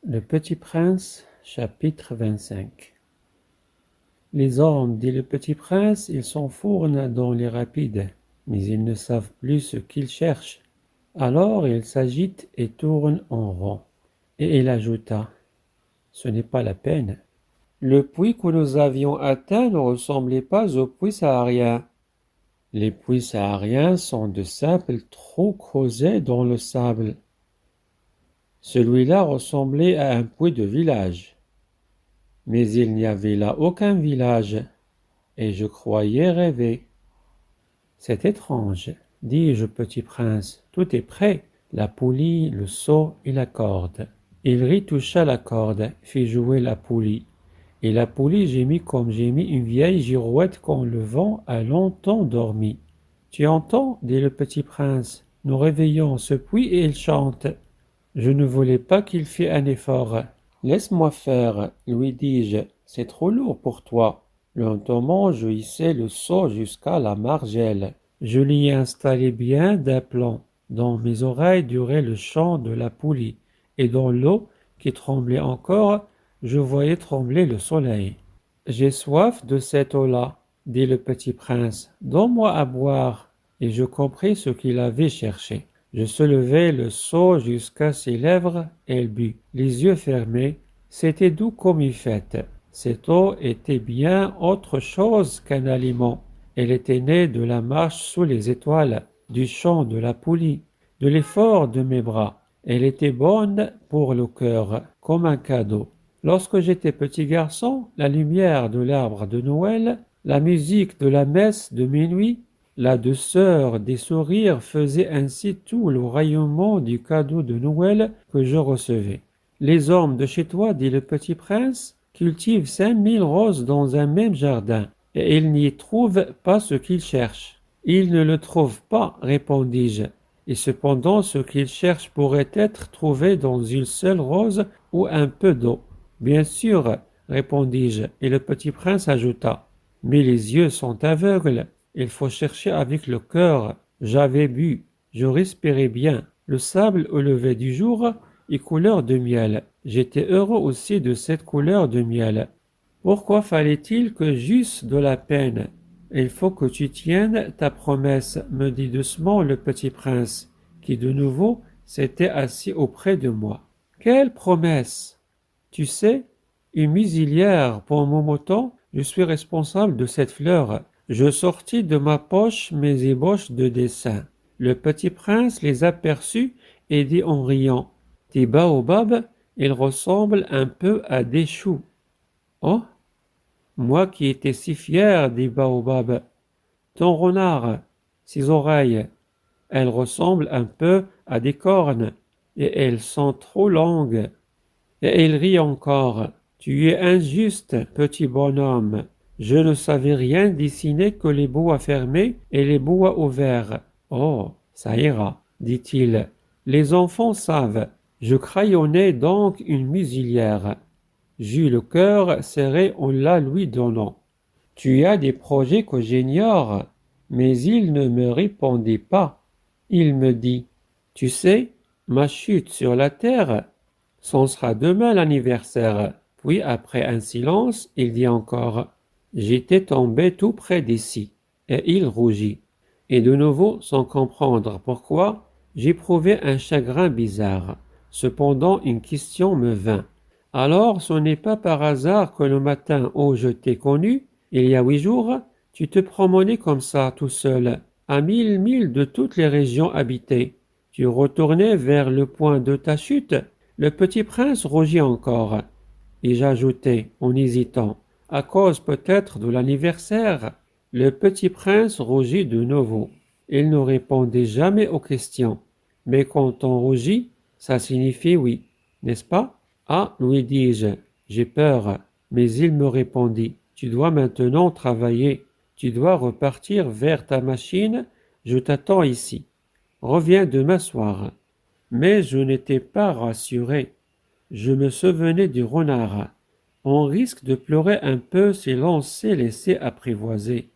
Le Petit Prince, chapitre 25. Les hommes, dit le Petit Prince, ils s'enfournent dans les rapides, mais ils ne savent plus ce qu'ils cherchent. Alors ils s'agitent et tournent en rond. Et il ajouta, ce n'est pas la peine. Le puits que nous avions atteint ne ressemblait pas aux puits sahariens. Les puits sahariens sont de simples trous creusés dans le sable. Celui-là ressemblait à un puits de village. Mais il n'y avait là aucun village, et je croyais rêver. C'est étrange, dis-je au petit prince, tout est prêt, la poulie, le seau et la corde. Il toucha la corde, fit jouer la poulie, et la poulie gémit comme gémit une vieille girouette quand le vent a longtemps dormi. Tu entends, dit le petit prince, nous réveillons ce puits et il chante. Je ne voulais pas qu'il fît un effort. Laisse-moi faire, lui dis-je, c'est trop lourd pour toi. Lentement, je hissai le seau jusqu'à la margelle. Je l'y installai bien d'aplomb. Dans mes oreilles durait le chant de la poulie, et dans l'eau, qui tremblait encore, je voyais trembler le soleil. J'ai soif de cette eau-là, dit le petit prince. Donne-moi à boire. Et je compris ce qu'il avait cherché. Je soulevai le seau jusqu'à ses lèvres et elle but. Les yeux fermés, c'était doux comme une fête. Cette eau était bien autre chose qu'un aliment. Elle était née de la marche sous les étoiles, du chant de la poulie, de l'effort de mes bras. Elle était bonne pour le cœur, comme un cadeau. Lorsque j'étais petit garçon, la lumière de l'arbre de Noël, la musique de la messe de minuit, la douceur des sourires faisait ainsi tout le rayonnement du cadeau de Noël que je recevais. Les hommes de chez toi, dit le petit prince, cultivent 5000 roses dans un même jardin, et ils n'y trouvent pas ce qu'ils cherchent. Ils ne le trouvent pas, répondis-je, et cependant ce qu'ils cherchent pourrait être trouvé dans une seule rose ou un peu d'eau. Bien sûr, répondis-je, et le petit prince ajouta, mais les yeux sont aveugles. Il faut chercher avec le cœur. J'avais bu, je respirais bien. Le sable au lever du jour est couleur de miel. J'étais heureux aussi de cette couleur de miel. Pourquoi fallait-il que j'eusse de la peine? Il faut que tu tiennes ta promesse, me dit doucement le petit prince, qui de nouveau s'était assis auprès de moi. Quelle promesse? Tu sais, une muselière pour mon mouton, je suis responsable de cette fleur. Je sortis de ma poche mes ébauches de dessin. Le petit prince les aperçut et dit en riant, « Tes baobabs, ils ressemblent un peu à des choux. » Oh, moi qui étais si fier des baobabs. Ton renard, ses oreilles, elles ressemblent un peu à des cornes et elles sont trop longues. Et il rit encore. Tu es injuste, petit bonhomme. Je ne savais rien dessiner que les bois fermés et les bois ouverts. Oh, ça ira, dit-il. Les enfants savent. Je crayonnai donc une muselière. J'eus le cœur serré en la lui donnant. Tu as des projets que j'ignore, mais il ne me répondit pas. Il me dit, tu sais, ma chute sur la terre, ce sera demain l'anniversaire. Puis après un silence, il dit encore, j'étais tombé tout près d'ici. Et il rougit. Et de nouveau, sans comprendre pourquoi, j'éprouvais un chagrin bizarre. Cependant, une question me vint. Alors, ce n'est pas par hasard que le matin où je t'ai connu, il y a 8 jours, tu te promenais comme ça, tout seul, à 1000 milles de toutes les régions habitées. Tu retournais vers le point de ta chute. Le petit prince rougit encore. Et j'ajoutai, en hésitant, à cause peut-être de l'anniversaire. Le petit prince rougit de nouveau. Il ne répondait jamais aux questions. Mais quand on rougit, ça signifie oui, n'est-ce pas? Ah, lui dis-je, j'ai peur. Mais il me répondit, tu dois maintenant travailler. Tu dois repartir vers ta machine. Je t'attends ici. Reviens demain soir. Mais je n'étais pas rassuré. Je me souvenais du renard. On risque de pleurer un peu si l'on s'est laissé apprivoiser.